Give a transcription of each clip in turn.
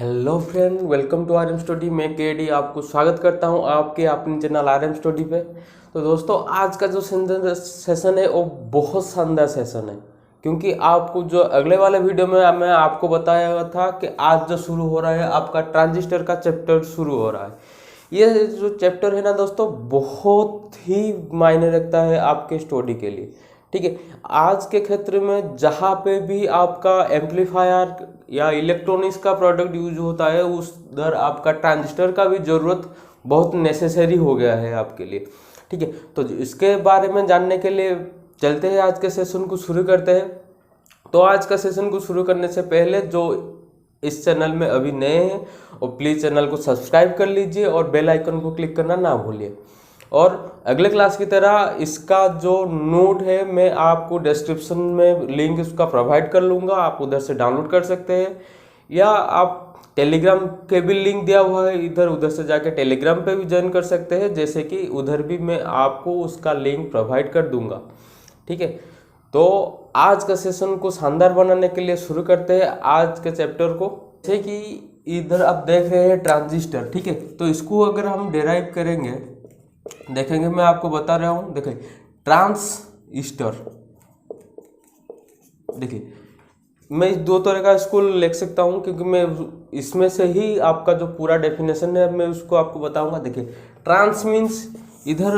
Hello friend, welcome to R M study. मैं K D आपको स्वागत करता हूं आपके अपने चैनल आर एम स्टडी पे। तो दोस्तों, आज का जो सेशन है वो बहुत शानदार सेशन है, क्योंकि आपको जो अगले वाले वीडियो में मैं आपको बताया था कि आज जो शुरू हो रहा है आपका ट्रांजिस्टर का चैप्टर शुरू हो रहा है। ये जो चैप्टर है ना दोस्तों, बहुत ही मायने रखता है आपके स्टडी के लिए। ठीक है, आज के क्षेत्र में जहाँ पे भी आपका एम्पलीफायर या इलेक्ट्रॉनिक्स का प्रोडक्ट यूज होता है, उधर आपका ट्रांजिस्टर का भी ज़रूरत बहुत नेसेसरी हो गया है आपके लिए। ठीक है, तो इसके बारे में जानने के लिए चलते हैं, आज के सेशन को शुरू करते हैं। तो आज का सेशन को शुरू करने से पहले जो इस चैनल में अभी नए हैं, और प्लीज़ चैनल को सब्सक्राइब कर लीजिए और बेल आइकन को क्लिक करना ना भूलिए। और अगले क्लास की तरह इसका जो नोट है मैं आपको डिस्क्रिप्शन में लिंक उसका प्रोवाइड कर लूँगा, आप उधर से डाउनलोड कर सकते हैं, या आप टेलीग्राम के भी लिंक दिया हुआ है इधर, उधर से जाके टेलीग्राम पे भी ज्वाइन कर सकते हैं, जैसे कि उधर भी मैं आपको उसका लिंक प्रोवाइड कर दूंगा। ठीक है, तो आज का सेशन को शानदार बनाने के लिए शुरू करते हैं आज के चैप्टर को। जैसे कि इधर आप देख रहे हैं ट्रांजिस्टर। ठीक है, तो इसको अगर हम डेराइव करेंगे, देखेंगे, मैं आपको बता रहा हूं। देखिए, ट्रांजिस्टर, देखिए मैं दो तरह का इसको लिख सकता हूं, क्योंकि मैं इसमें से ही आपका जो पूरा डेफिनेशन है मैं उसको आपको बताऊंगा। देखिए, ट्रांस मीन्स, इधर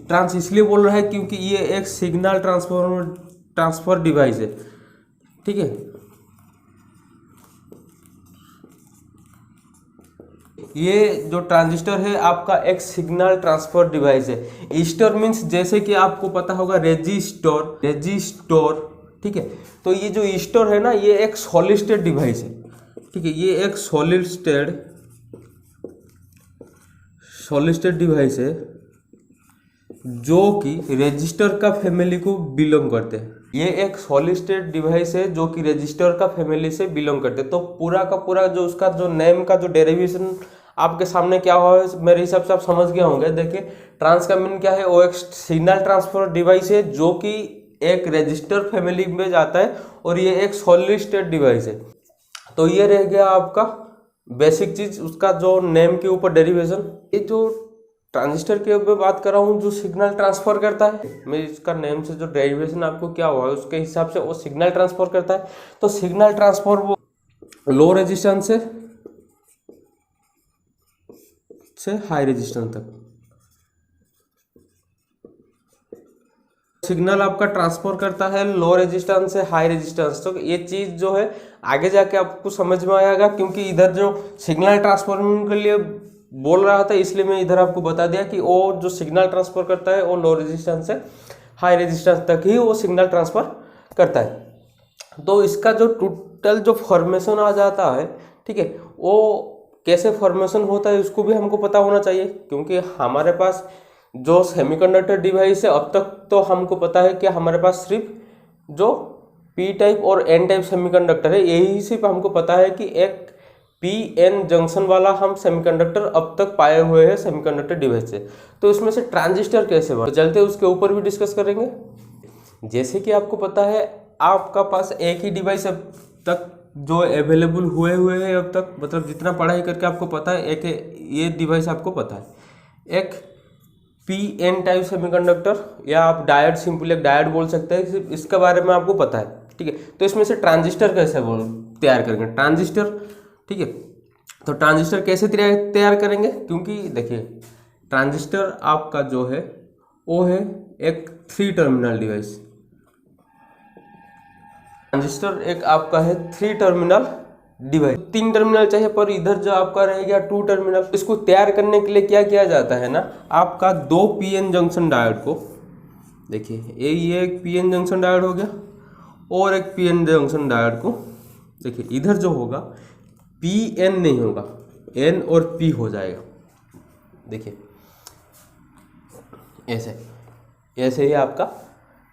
ट्रांस इसलिए बोल रहा है क्योंकि ये एक सिग्नल ट्रांसफर डिवाइस है। ठीक है, ये जो ट्रांजिस्टर है आपका एक सिग्नल ट्रांसफर डिवाइस है। स्टोर मीन्स, जैसे कि आपको पता होगा रेजिस्टोर। ठीक है, तो ये जो स्टोर है ना, ये एक सॉलिड स्टेट डिवाइस है। ठीक है, ये एक सॉलिड स्टेट डिवाइस है जो कि रजिस्टर का फैमिली को बिलोंग करते हैं। ये एक सॉलिड स्टेट डिवाइस है जो कि रजिस्टर का फैमिली से बिलोंग करते हैं। तो पूरा का पूरा जो उसका जो नेम का जो डेरिवेशन आपके सामने क्या हुआ है, मेरे हिसाब से आप समझ गए होंगे। देखिए, ट्रांस का मीन क्या है, वो एक सिग्नल ट्रांसफर डिवाइस है जो कि एक रजिस्टर फैमिली में जाता है, और ये एक सॉलिड स्टेट डिवाइस है। तो ये रह गया आपका बेसिक चीज, उसका जो नेम के ऊपर डेरिवेशन। ये जो ट्रांजिस्टर के ऊपर बात कर रहा हूँ जो सिग्नल ट्रांसफर करता है, मैं इसका नेम से जो डेरिवेशन आपको क्या हुआ है उसके हिसाब से वो सिग्नल ट्रांसफर करता है। तो सिग्नल ट्रांसफर वो लो रेजिस्टेंस से हाई रेजिस्टेंस तक सिग्नल आपका ट्रांसफर करता है, लो रेजिस्टेंस से हाई रेजिस्टेंस। तो ये चीज जो है आगे जाके आपको समझ में आएगा, क्योंकि इधर जो सिग्नल ट्रांसफर के लिए बोल रहा था, इसलिए मैं इधर आपको बता दिया कि वो जो सिग्नल ट्रांसफर करता है वो लो रेजिस्टेंस से हाई रेजिस्टेंस तक ही वो सिग्नल ट्रांसफर करता है। तो इसका जो टोटल जो फॉर्मेशन आ जाता है, ठीक है, वो कैसे फॉर्मेशन होता है उसको भी हमको पता होना चाहिए, क्योंकि हमारे पास जो सेमीकंडक्टर डिवाइस है, अब तक तो हमको पता है कि हमारे पास सिर्फ जो पी टाइप और एन टाइप सेमीकंडक्टर है, यही सिर्फ हमको पता है कि एक पी एन जंक्शन वाला हम सेमीकंडक्टर अब तक पाए हुए हैं सेमीकंडक्टर डिवाइस से। तो इसमें से ट्रांजिस्टर कैसे बने, तो चलते उसके ऊपर भी डिस्कस करेंगे। जैसे कि आपको पता है, आपका पास एक ही डिवाइस अब तक जो अवेलेबल हुए हैं अब तक, मतलब जितना पढ़ाई करके आपको पता है, एक ये डिवाइस आपको पता है, एक पी एन टाइप सेमीकंडक्टर, या आप डायोड, सिंपल एक डायोड बोल सकते हैं, इसके बारे में आपको पता है। ठीक है, तो इसमें से ट्रांजिस्टर कैसे तैयार करेंगे, ट्रांजिस्टर। ठीक है, तो ट्रांजिस्टर कैसे तैयार करेंगे, क्योंकि देखिए ट्रांजिस्टर आपका जो है वो है एक 3 टर्मिनल डिवाइस। ट्रांजिस्टर एक आपका है 3 टर्मिनल डिवाइस, 3 टर्मिनल चाहिए, पर इधर जो आपका रहेगा 2 टर्मिनल। इसको तैयार करने के लिए क्या किया जाता है ना, आपका 2 पीएन जंक्शन डायोड को, देखिए ये एक पीएन जंक्शन डायोड हो गया, और एक पीएन जंक्शन डायोड को, देखिए इधर जो होगा पी एन नहीं होगा, एन और पी हो जाएगा। देखिए ऐसे ही आपका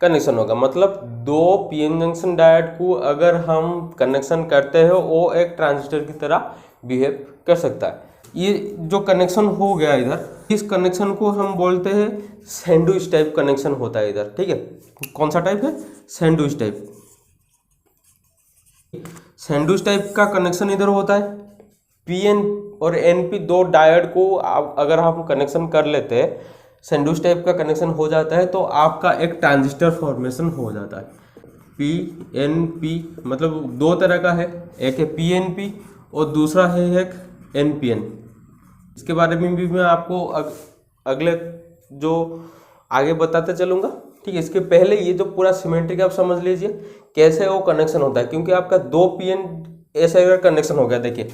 कनेक्शन होगा, मतलब 2 पीएन जंक्शन डायोड को अगर हम कनेक्शन करते हैं, वो एक ट्रांजिस्टर की तरह बिहेव कर सकता है। ये जो कनेक्शन हो गया इधर, इस कनेक्शन को हम बोलते हैं सैंडविच टाइप कनेक्शन होता है इधर। ठीक है, कौन सा टाइप है, सैंडविच टाइप। सैंडविच टाइप का कनेक्शन इधर होता है। पीएन और एनपी दो डायोड को अगर हम कनेक्शन कर लेते हैं, सैंडविच टाइप का कनेक्शन हो जाता है, तो आपका एक ट्रांजिस्टर फॉर्मेशन हो जाता है। पी एन पी मतलब दो तरह का है, एक है पी एन पी और दूसरा है एक एन पी एन। इसके बारे में भी मैं आपको अगले जो आगे बताते चलूँगा। ठीक है, इसके पहले ये जो पूरा सिमेट्रिक आप समझ लीजिए कैसे वो कनेक्शन होता है, क्योंकि आपका दो पी एन ऐसा अगर कनेक्शन हो गया, देखिए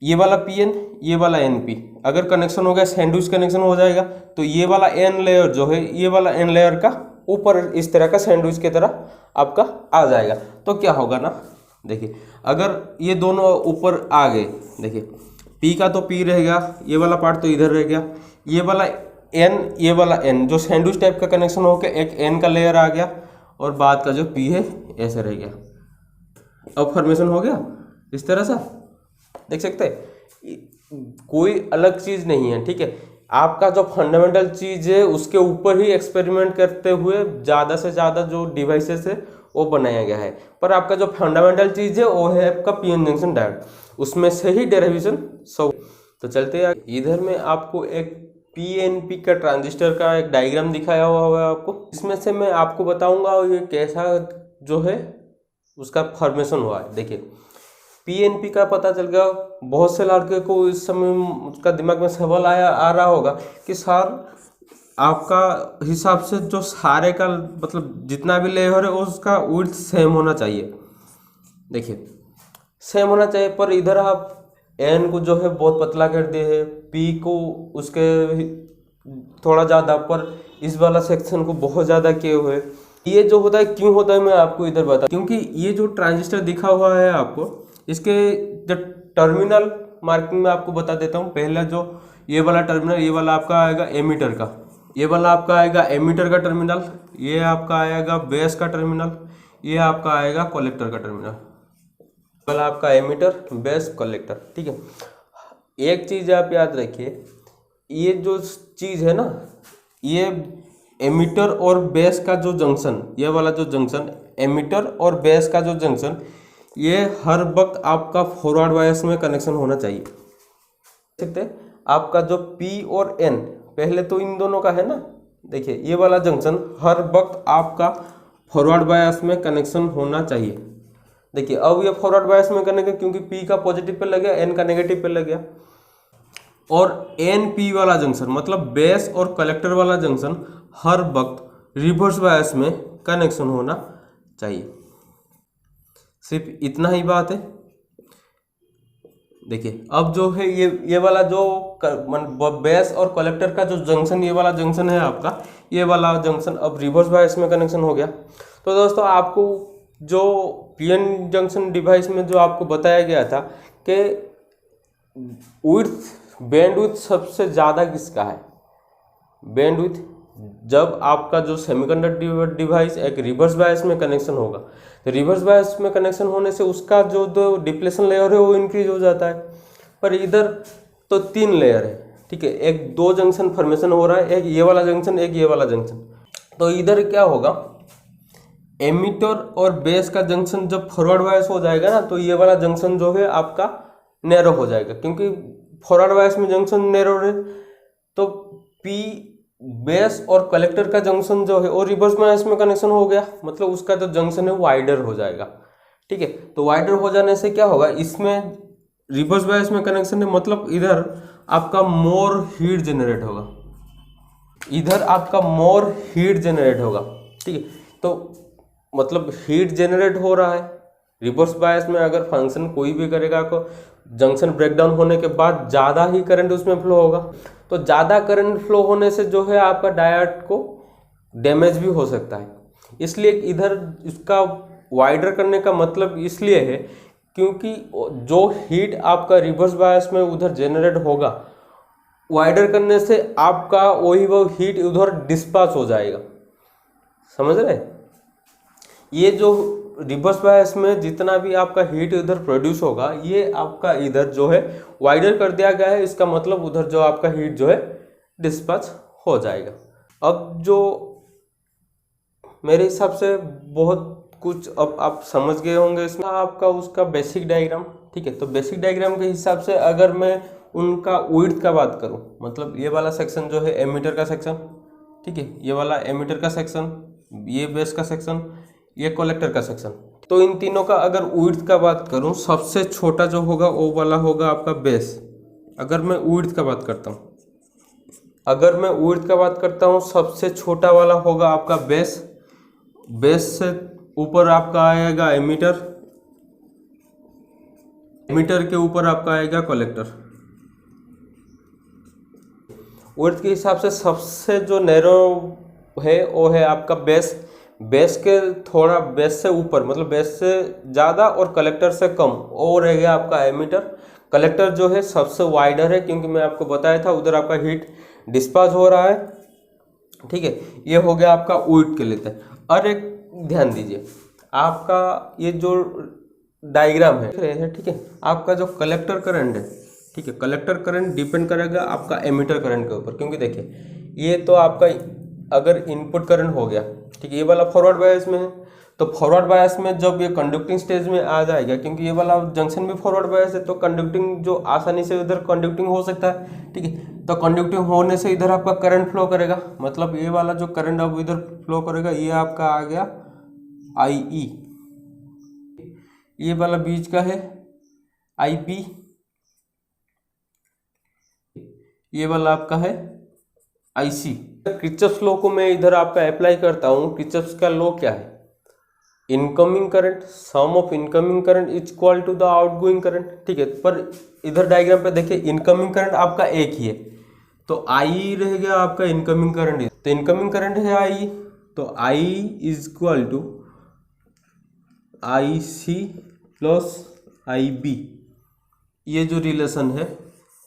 ये वाला पी एन ये वाला एन पी अगर कनेक्शन हो गया, सैंडविच कनेक्शन हो जाएगा, तो ये वाला एन लेयर जो है, ये वाला एन लेयर का ऊपर इस तरह का सैंडविच की तरह आपका आ जाएगा। तो क्या होगा ना, देखिए अगर ये दोनों ऊपर आ गए, देखिए पी का तो पी रहेगा, ये वाला पार्ट तो इधर रह गया, ये वाला एन ये वाला एन जो सैंडविच टाइप का कनेक्शन हो गया, एक एन का लेयर आ गया और बाद का जो पी है ऐसे रह गया। अब फॉर्मेशन हो गया इस तरह से, देख सकते हैं, कोई अलग चीज़ नहीं है। ठीक है, आपका जो फंडामेंटल चीज़ है उसके ऊपर ही एक्सपेरिमेंट करते हुए ज़्यादा से ज़्यादा जो डिवाइसेस है वो बनाया गया है, पर आपका जो फंडामेंटल चीज़ है वो है आपका पीएन जंक्शन डायोड, उसमें से ही डेरिवेशन सब। तो चलते हैं, इधर में आपको एक पीएनपी का ट्रांजिस्टर का एक डायग्राम दिखाया हुआ है आपको, इसमें से मैं आपको बताऊंगा ये कैसा जो है उसका फॉर्मेशन हुआ है। देखिए पीएनपी का पता चल गया, बहुत से लड़के को इस समय उसका दिमाग में सवाल आ रहा होगा कि सर आपका हिसाब से जो सारे का मतलब जितना भी लेयर है उसका विड्थ सेम होना चाहिए। देखिए सेम होना चाहिए, पर इधर आप एन को जो है बहुत पतला कर दिए है, पी को उसके थोड़ा ज़्यादा, पर इस वाला सेक्शन को बहुत ज़्यादा किए हुए। ये जो होता है क्यों होता है मैं आपको इधर बता, क्योंकि ये जो ट्रांजिस्टर दिखा हुआ है आपको, इसके जो टर्मिनल मार्किंग में आपको बता देता हूँ। पहला जो ये वाला टर्मिनल, ये वाला आपका आएगा एमीटर का, ये वाला आपका आएगा एमीटर का टर्मिनल, ये आपका आएगा बेस का टर्मिनल, ये आपका आएगा कलेक्टर का टर्मिनल, वाला आपका एमीटर बेस कलेक्टर। ठीक है, एक चीज़ आप याद रखिए, ये जो चीज़ है ना, ये एमीटर और बेस का जो जंक्शन, ये वाला जो जंक्शन एमीटर और बेस का जो जंक्शन, ये हर वक्त आपका फॉरवर्ड बायस में कनेक्शन होना चाहिए। देखते हैं आपका जो P और N, पहले तो इन दोनों का है ना, देखिए ये वाला जंक्शन हर वक्त आपका फॉरवर्ड बायस में कनेक्शन होना चाहिए। देखिए अब ये फॉरवर्ड बायस में कनेक्शन, क्योंकि P का पॉजिटिव पे लग गया, N का नेगेटिव पे लग गया, और NP वाला जंक्शन मतलब बेस और कलेक्टर वाला जंक्शन हर वक्त रिवर्स बायस में कनेक्शन होना चाहिए। सिर्फ इतना ही बात है। देखिए अब जो है ये वाला जो बेस और कलेक्टर का जो जंक्शन, ये वाला जंक्शन है आपका, ये वाला जंक्शन अब रिवर्स बायस में कनेक्शन हो गया। तो दोस्तों आपको जो पीएन जंक्शन डिवाइस में जो आपको बताया गया था कि बैंडविड्थ सबसे ज़्यादा किसका है, बैंडविड्थ जब आपका जो सेमीकंडक्टर डिवाइस एक रिवर्स बायस में कनेक्शन होगा, तो रिवर्स बायस में कनेक्शन होने से उसका जो डिप्लेशन लेयर है वो इंक्रीज हो जाता है। पर इधर तो 3 लेयर है, ठीक है, एक 2 जंक्शन फॉर्मेशन हो रहा है, एक ये वाला जंक्शन एक ये वाला जंक्शन। तो इधर क्या होगा, एमीटर और बेस का जंक्शन जब फॉरवर्ड बायस हो जाएगा ना, तो ये वाला जंक्शन जो है आपका नैरो हो जाएगा, क्योंकि फॉरवर्ड बायस में जंक्शन नैरो है, तो पी बेस और कलेक्टर का जंक्शन जो है और रिवर्स बायस में कनेक्शन हो गया, मतलब उसका जो जंक्शन है वाइडर हो जाएगा। ठीक है, तो वाइडर हो जाने से क्या होगा, इसमें रिवर्स बायस में कनेक्शन है, मतलब इधर आपका मोर हीट जनरेट होगा, इधर आपका मोर हीट जनरेट होगा। ठीक है, तो मतलब हीट जनरेट हो रहा है। रिवर्स बायस में अगर फंक्शन कोई भी करेगा तो जंक्शन ब्रेकडाउन होने के बाद ज़्यादा ही करंट उसमें फ्लो होगा, तो ज़्यादा करंट फ्लो होने से जो है आपका डायोड को डैमेज भी हो सकता है। इसलिए इधर इसका वाइडर करने का मतलब इसलिए है क्योंकि जो हीट आपका रिवर्स बायस में उधर जनरेट होगा, वाइडर करने से आपका वो हीट उधर डिस्पास हो जाएगा। समझ रहे, ये जो रिवर्स बायस में जितना भी आपका हीट इधर प्रोड्यूस होगा, ये आपका इधर जो है वाइडर कर दिया गया है, इसका मतलब उधर जो आपका हीट जो है डिस्पैच हो जाएगा। अब जो मेरे हिसाब से बहुत कुछ अब आप समझ गए होंगे, इसमें आपका उसका बेसिक डायग्राम ठीक है। तो बेसिक डायग्राम के हिसाब से अगर मैं उनका विड्थ का बात करूं, मतलब ये वाला सेक्शन जो है एमीटर का सेक्शन, ठीक है, ये वाला एमीटर का सेक्शन, ये बेस का सेक्शन, ये कलेक्टर का सेक्शन, तो इन तीनों का अगर विड्थ का बात करूं, सबसे छोटा जो होगा वो वाला होगा आपका बेस। अगर मैं विड्थ का बात करता हूं, सबसे छोटा वाला होगा आपका बेस। बेस से ऊपर आपका आएगा एमीटर, एमीटर के ऊपर आपका आएगा कलेक्टर। विड्थ के हिसाब से सबसे जो नैरो है वो है आपका बेस। बेस के थोड़ा बेस से ऊपर, मतलब बेस से ज़्यादा और कलेक्टर से कम, वो रह गया आपका एमीटर। कलेक्टर जो है सबसे वाइडर है, क्योंकि मैं आपको बताया था उधर आपका हीट डिस्पास हो रहा है, ठीक है। ये हो गया आपका विड्थ के लिए। और एक ध्यान दीजिए, आपका ये जो डायग्राम है, ठीक है, आपका जो कलेक्टर करंट है, ठीक है, कलेक्टर करंट डिपेंड करेगा आपका एमीटर करंट के ऊपर। क्योंकि देखिए ये तो आपका अगर इनपुट करंट हो गया, ठीक है, ये वाला फॉरवर्ड बायस में है, तो फॉरवर्ड बायस में जब ये कंडक्टिंग स्टेज में आ जाएगा, क्योंकि ये वाला जंक्शन भी फॉरवर्ड बायस है, तो कंडक्टिंग जो आसानी से उधर कंडक्टिंग हो सकता है, ठीक है। तो कंडक्टिंग होने से इधर आपका करंट फ्लो करेगा, मतलब ये वाला जो करंट अब इधर फ्लो करेगा, ये आपका आ गया IE, ये वाला बीच का है IB, ये वाला आपका है IC। किर्चॉफ्स लॉ को मैं इधर आपका अप्लाई करता हूँ। किर्चॉफ्स का लॉ क्या है? Incoming current, sum of incoming current is equal to the outgoing current, ठीक है। पर इधर डायग्राम पे देखिए इनकमिंग करंट आपका एक ही है, तो I रह गया आपका इनकमिंग करंट, तो इनकमिंग करंट है I, तो I is equal to IC plus IB। ये जो रिलेशन है,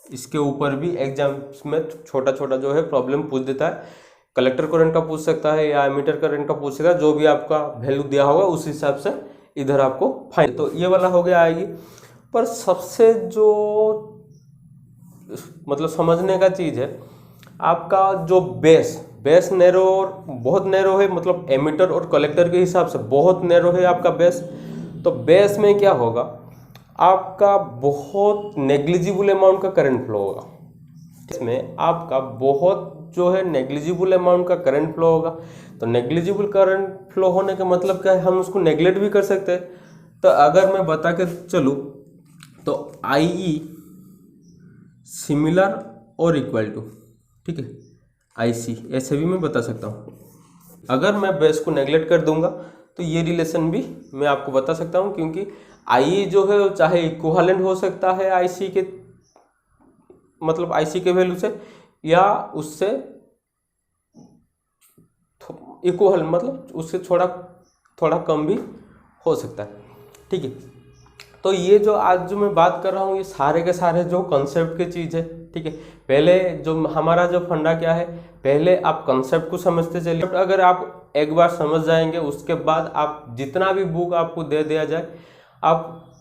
इसके ऊपर भी एग्जाम्स में छोटा छोटा जो है प्रॉब्लम पूछ देता है। कलेक्टर करंट का पूछ सकता है या एमीटर करंट का पूछ सकता है, जो भी आपका वैल्यू दिया होगा उस हिसाब से इधर आपको फाइंड। तो ये वाला हो गया आएगी। पर सबसे जो मतलब समझने का चीज़ है, आपका जो बेस नैरो और बहुत नैरो है, मतलब एमीटर और कलेक्टर के हिसाब से बहुत नैरो है आपका बेस। तो बेस में क्या होगा, आपका बहुत नेग्लिजिबल अमाउंट का करंट फ्लो होगा, इसमें आपका बहुत जो है नेग्लिजिबल अमाउंट का करंट फ्लो होगा। तो नेग्लिजिबल करंट फ्लो होने का मतलब क्या है, हम उसको नेग्लेक्ट भी कर सकते हैं। तो अगर मैं बता के चलूँ तो IE सिमिलर और इक्वल टू, ठीक है, IC, ऐसे भी मैं बता सकता हूँ। अगर मैं बेस को नेग्लेक्ट कर दूंगा तो ये रिलेशन भी मैं आपको बता सकता हूँ, क्योंकि IE जो है चाहे इक्विवेलेंट हो सकता है IC के, मतलब IC के वैल्यू से, या उससे इक्वल, मतलब उससे थोड़ा कम भी हो सकता है, ठीक है। तो ये जो आज जो मैं बात कर रहा हूँ, ये सारे के सारे जो कॉन्सेप्ट की चीज़ है, ठीक है। पहले जो हमारा जो फंडा क्या है, पहले आप कॉन्सेप्ट को समझते चलिए। अगर आप एक बार समझ जाएंगे, उसके बाद आप जितना भी बुक आपको दे दिया जाए, आप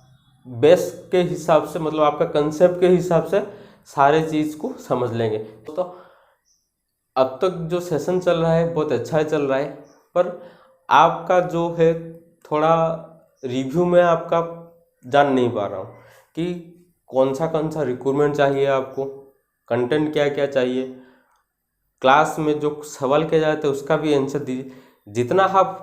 बेस के हिसाब से, मतलब आपका कंसेप्ट के हिसाब से सारे चीज़ को समझ लेंगे। तो अब तक जो सेशन चल रहा है बहुत अच्छा चल रहा है, पर आपका जो है थोड़ा रिव्यू में आपका जान नहीं पा रहा हूँ कि कौन सा रिक्वायरमेंट चाहिए आपको, कंटेंट क्या क्या चाहिए, क्लास में जो सवाल किया जाते हैं उसका भी आंसर दीजिए। जितना आप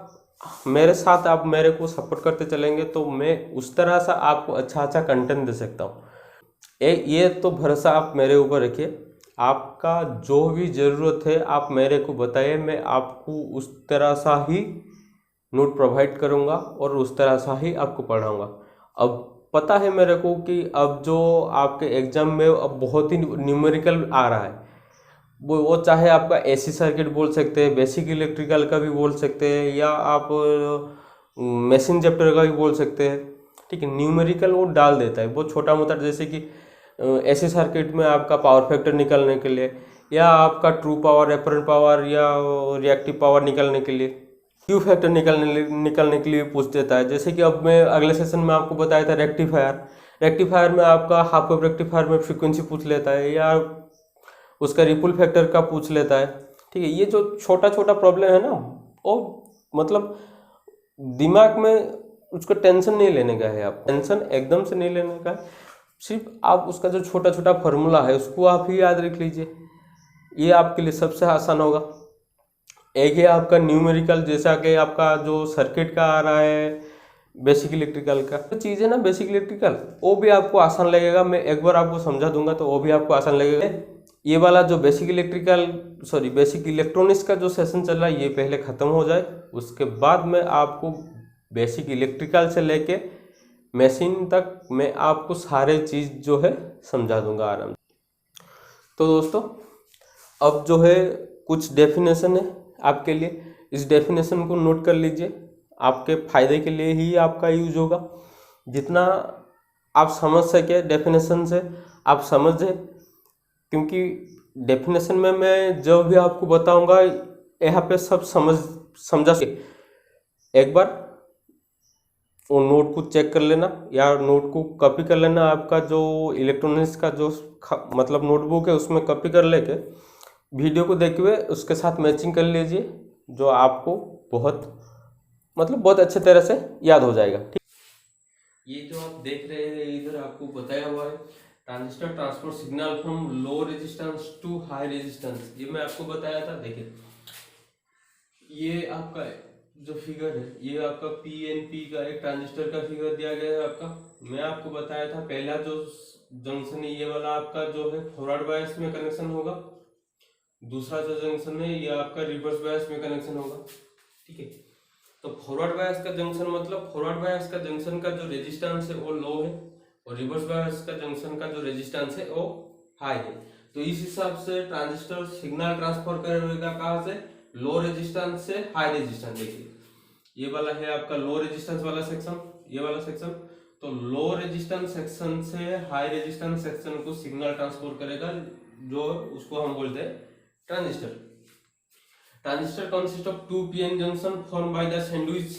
मेरे साथ आप मेरे को सपोर्ट करते चलेंगे तो मैं उस तरह से आपको अच्छा कंटेंट दे सकता हूँ। ये तो भरोसा आप मेरे ऊपर रखिए। आपका जो भी ज़रूरत है आप मेरे को बताइए, मैं आपको उस तरह सा ही नोट प्रोवाइड करूँगा और उस तरह सा ही आपको पढ़ाऊँगा। अब पता है मेरे को कि अब जो आपके एग्ज़ाम में अब बहुत ही न्यूमेरिकल आ रहा है, वो चाहे आपका AC सर्किट बोल सकते हैं, बेसिक इलेक्ट्रिकल का भी बोल सकते हैं, या आप मशीन चैप्टर का भी बोल सकते हैं, ठीक है। न्यूमेरिकल वो डाल देता है बहुत छोटा मोटा, जैसे कि AC सर्किट में आपका पावर फैक्टर निकालने के लिए, या आपका ट्रू पावर, एपरेंट पावर, या रिएक्टिव पावर निकालने के लिए, क्यू फैक्टर निकालने के लिए पूछ देता है। जैसे कि अब मैं अगले सेशन में आपको बताया था रेक्टिफायर में आपका हाफ वेव रेक्टिफायर में फ्रीक्वेंसी पूछ लेता है, या उसका रिपल फैक्टर का पूछ लेता है, ठीक है। ये जो छोटा छोटा प्रॉब्लम है ना, वो मतलब दिमाग में उसको टेंशन नहीं लेने का है, आप टेंशन एकदम से नहीं लेने का है। सिर्फ आप उसका जो छोटा छोटा फार्मूला है उसको आप ही याद रख लीजिए, ये आपके लिए सबसे आसान होगा। एक है आपका न्यूमेरिकल, जैसा कि आपका जो सर्किट का आ रहा है, बेसिक इलेक्ट्रिकल का जो चीज़ है ना, बेसिक इलेक्ट्रिकल, वो भी आपको आसान लगेगा। मैं एक बार आपको समझा दूंगा तो वो भी आपको आसान लगेगा। ये वाला जो बेसिक इलेक्ट्रॉनिक्स का जो सेशन चल रहा है ये पहले ख़त्म हो जाए, उसके बाद मैं आपको बेसिक इलेक्ट्रिकल से लेके मशीन तक मैं आपको सारे चीज़ जो है समझा दूंगा आराम से। तो दोस्तों अब जो है कुछ डेफिनेशन है आपके लिए, इस डेफिनेशन को नोट कर लीजिए, आपके फायदे के लिए ही आपका यूज होगा। जितना आप समझ सके डेफिनेशन से आप समझें, क्योंकि डेफिनेशन में मैं जो भी आपको बताऊंगा यहाँ पे सब समझा सके। एक बार वो नोट को चेक कर लेना या नोट को कॉपी कर लेना, आपका जो इलेक्ट्रॉनिक्स का जो मतलब नोटबुक है उसमें कॉपी कर लेके वीडियो को देखते हुए उसके साथ मैचिंग कर लीजिए, जो आपको बहुत अच्छे तरह से याद हो जाएगा। ठीक, ये जो आप देख रहे हैं इधर आपको बताया हुआ है transistor transport signal from low resistance to high resistance, ये मैं आपको बताया था। देखिए ये आपका जो फिगर है ये आपका पीएनपी का एक ट्रांजिस्टर का फिगर दिया गया है आपका। मैं आपको बताया था पहला जो जंक्शन है ये वाला आपका जो है फॉरवर्ड बायस में कनेक्शन होगा, दूसरा जो जंक्शन है ये आपका रिवर्स बायस में कनेक्शन होगा। ठीक है, तो फॉरवर्ड बायस का जंक्शन मतलब फॉरवर्ड बायस का जंक्शन का जो रेजिस्टेंस है वो लो है और रिवर्स बायस का जंक्शन का जो रेजिस्टेंस है वो हाई है। तो इस हिसाब से ट्रांजिस्टर सिग्नल ट्रांसफर करेगा कहाँ से, लो रेजिस्टेंस से हाई रेजिस्टेंस। देखिए ये वाला है आपका लो रेजिस्टेंस वाला सेक्शन, ये वाला सेक्शन, तो लो रेजिस्टेंस सेक्शन से हाई रेजिस्टेंस सेक्शन को सिग्नल ट्रांसफर करेगा, जो उसको हम बोलते हैं transistor. Transistor consist of two PN junction form by the sandwich.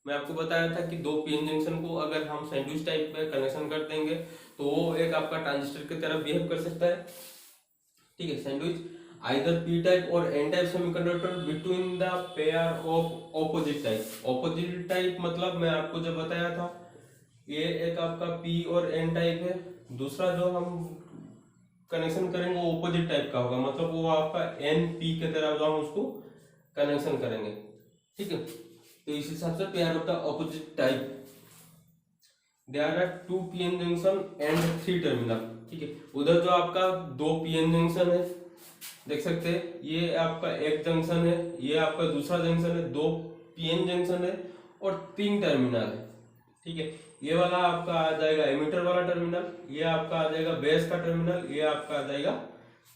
मैं आपको बताया था कि दो पीएन जंक्शन को अगर हम सैंडविच टाइप में कनेक्शन कर देंगे तो वो एक आपका ट्रांजिस्टर की तरह बिहेव कर सकता है। ठीक है, सैंडविच आइदर पी टाइप और N type semiconductor between the pair of opposite type. Opposite type मतलब मैं आपको जब बताया था ये एक आपका पी और एन टाइप है, दूसरा जो हम कनेक्शन करेंगे वो ऑपोजिट टाइप का होगा, मतलब वो आपका एन पी के तरह जो हम उसको कनेक्शन करेंगे। ठीक है, तो इस हिसाब से pair of the opposite type there are two PN junction and three terminal. ठीक है, उधर जो आपका दो पीएन जंक्शन है देख सकते हैं, ये आपका एक जंक्शन है, ये आपका दूसरा जंक्शन है, दो पीएन जंक्शन है और तीन टर्मिनल है। ठीक है, ये वाला आपका आ जाएगा एमिटर वाला टर्मिनल, ये आपका आ जाएगा बेस का टर्मिनल, ये आपका आ जाएगा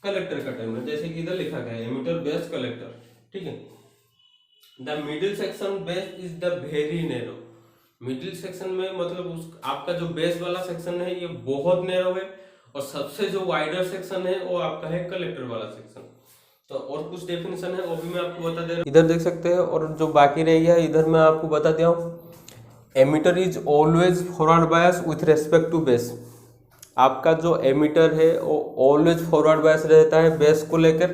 कलेक्टर का टर्मिनल, जैसे कि इधर लिखा गया है एमिटर बेस कलेक्टर। ठीक है, the middle section base is the very narrow. Middle section में मतलब उस आपका जो बेस वाला सेक्शन है ये बहुत नैरो है और सबसे जो वाइडर सेक्शन है वो आपका है कलेक्टर वाला सेक्शन। तो और कुछ डेफिनेशन है वो भी मैं आपको बता दे रहा हूँ, इधर देख सकते हैं। और जो बाकी रह गया इधर मैं आपको बता दिया हूँ, emitter is always forward bias with respect to base. आपका जो एमीटर है वो ऑलवेज फॉरवर्ड बायस रहता है बेस को लेकर।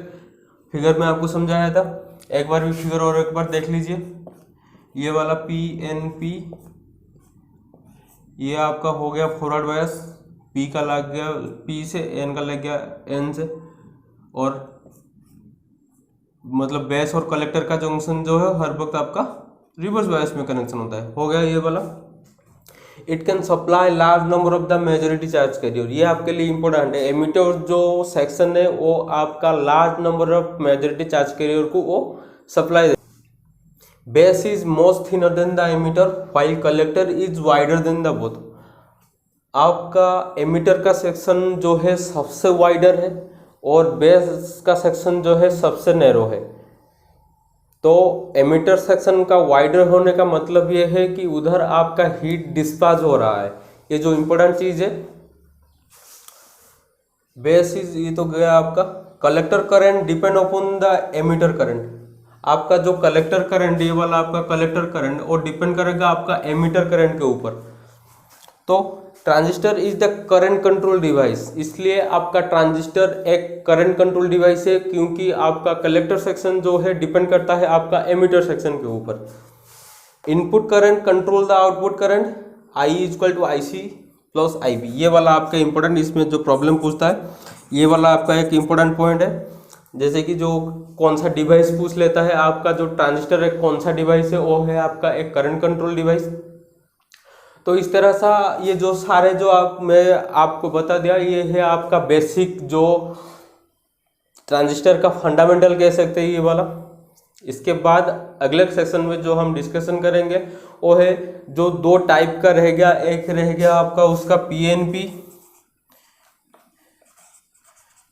फिगर में आपको समझाया था, एक बार भी फिगर और एक बार देख लीजिए। ये वाला पी एन पी ये आपका हो गया फॉरवर्ड बायस, पी का लग गया पी से, एन का लग गया एन से, और मतलब बेस और कलेक्टर का जंक्शन जो है हर वक्त आपका रिवर्स बायस में कनेक्शन होता है। हो गया ये वाला। It can supply large number of the majority charge carrier, ये आपके लिए इंपॉर्टेंट है। एमिटर जो सेक्शन है वो आपका large number of majority charge carrier को वो supply. Base is most thinner than the emitter while collector is wider than the both. आपका एमिटर का सेक्शन जो है सबसे वाइडर है और बेस का सेक्शन जो है सबसे नैरो है। तो एमिटर सेक्शन का वाइडर होने का मतलब ये है कि उधर आपका हीट डिस्चार्ज हो रहा है, ये जो इंपॉर्टेंट चीज है। बेस इज ये तो गया आपका। Collector current depend upon the emitter current. आपका जो कलेक्टर करंट ये वाला आपका कलेक्टर करंट और डिपेंड करेगा आपका एमिटर करंट के ऊपर। तो transistor is the current control device, इसलिए आपका ट्रांजिस्टर एक करंट कंट्रोल डिवाइस है, क्योंकि आपका कलेक्टर सेक्शन जो है डिपेंड करता है आपका एमिटर सेक्शन के ऊपर। Input current control the output current, I equal to I C plus I B. ये वाला आपका इंपॉर्टेंट, इसमें जो प्रॉब्लम पूछता है ये वाला आपका एक इंपॉर्टेंट पॉइंट है। जैसे कि जो कौन सा डिवाइस पूछ लेता है, आपका जो ट्रांजिस्टर है कौन सा डिवाइस है, वो है आपका एक करंट कंट्रोल डिवाइस। तो इस तरह सा ये जो सारे जो मैं आपको बता दिया, ये है आपका बेसिक जो ट्रांजिस्टर का फंडामेंटल कह सकते हैं ये वाला। इसके बाद अगले सेक्शन में जो हम डिस्कशन करेंगे वो है जो दो टाइप का रह गया, एक रह गया आपका उसका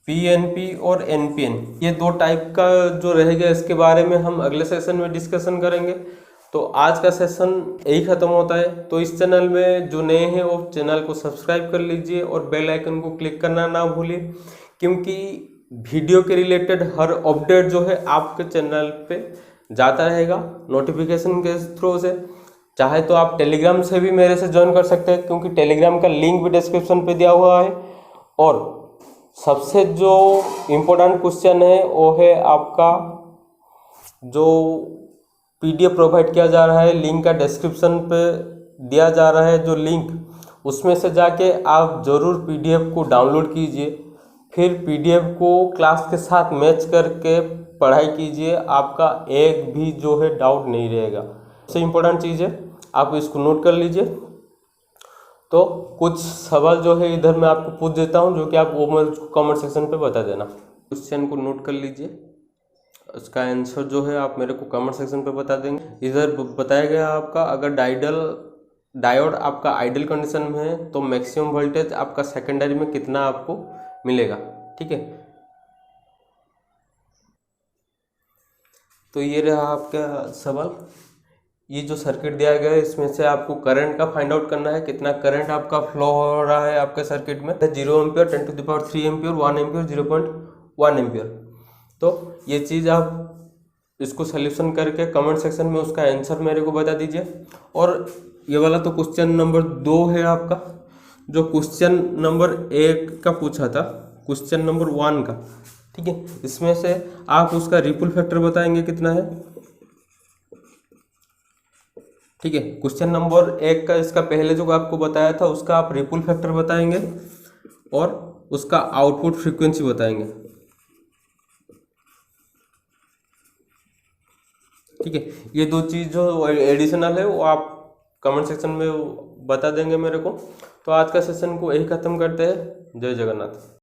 पीएनपी और एनपीएन। ये दो टाइप का जो रह गया इसके बारे में हम अगले सेशन में डिस्कशन करेंगे। तो आज का सेशन यही ख़त्म होता है। तो इस चैनल में जो नए हैं वो चैनल को सब्सक्राइब कर लीजिए और बेल आइकन को क्लिक करना ना भूलिए, क्योंकि वीडियो के रिलेटेड हर अपडेट जो है आपके चैनल पे जाता रहेगा नोटिफिकेशन के थ्रू से। चाहे तो आप टेलीग्राम से भी मेरे से ज्वाइन कर सकते हैं, क्योंकि टेलीग्राम का लिंक भी डिस्क्रिप्शन पे दिया हुआ है। और सबसे जो इम्पोर्टेंट क्वेश्चन है वो है आपका जो पीडीएफ प्रोवाइड किया जा रहा है, लिंक का डिस्क्रिप्शन पे दिया जा रहा है जो लिंक, उसमें से जाके आप ज़रूर पीडीएफ को डाउनलोड कीजिए, फिर पीडीएफ को क्लास के साथ मैच करके पढ़ाई कीजिए। आपका एक भी जो है डाउट नहीं रहेगा। सबसे इम्पोर्टेंट चीज़ है, आप इसको नोट कर लीजिए। तो कुछ सवाल जो है इधर मैं आपको पूछ देता हूँ, जो कि आप वो मुझे कमेंट सेक्शन पे बता देना। क्वेश्चन को नोट कर लीजिए, उसका आंसर जो है आप मेरे को कमेंट सेक्शन पे बता देंगे। इधर बताया गया आपका, अगर डायोड आपका आइडल कंडीशन में है तो मैक्सिमम वोल्टेज आपका सेकेंडरी में कितना आपको मिलेगा। ठीक है, तो ये रहा आपका सवाल। ये जो सर्किट दिया गया है इसमें से आपको करंट का फाइंड आउट करना है, कितना करंट आपका फ्लो हो रहा है आपके सर्किट में। 0 एम्पियर, 10⁻³ एम्पियर, 1 एम्पियर, 0.1 एम्पियर। तो ये चीज़ आप इसको सॉल्यूशन करके कमेंट सेक्शन में उसका आंसर मेरे को बता दीजिए। और ये वाला तो क्वेश्चन नंबर 2 है आपका। जो क्वेश्चन नंबर 1 का पूछा था, क्वेश्चन नंबर 1 का, ठीक है, इसमें से आप उसका रिपल फैक्टर बताएंगे कितना है। ठीक है, क्वेश्चन नंबर 1 का इसका पहले जो आपको बताया था उसका आप रिपल फैक्टर बताएंगे और उसका आउटपुट फ्रीक्वेंसी बताएंगे। ठीक है, ये दो चीज़ जो एडिशनल है वो आप कमेंट सेक्शन में बता देंगे मेरे को। तो आज का सेशन को यही ख़त्म करते हैं। जय जगन्नाथ।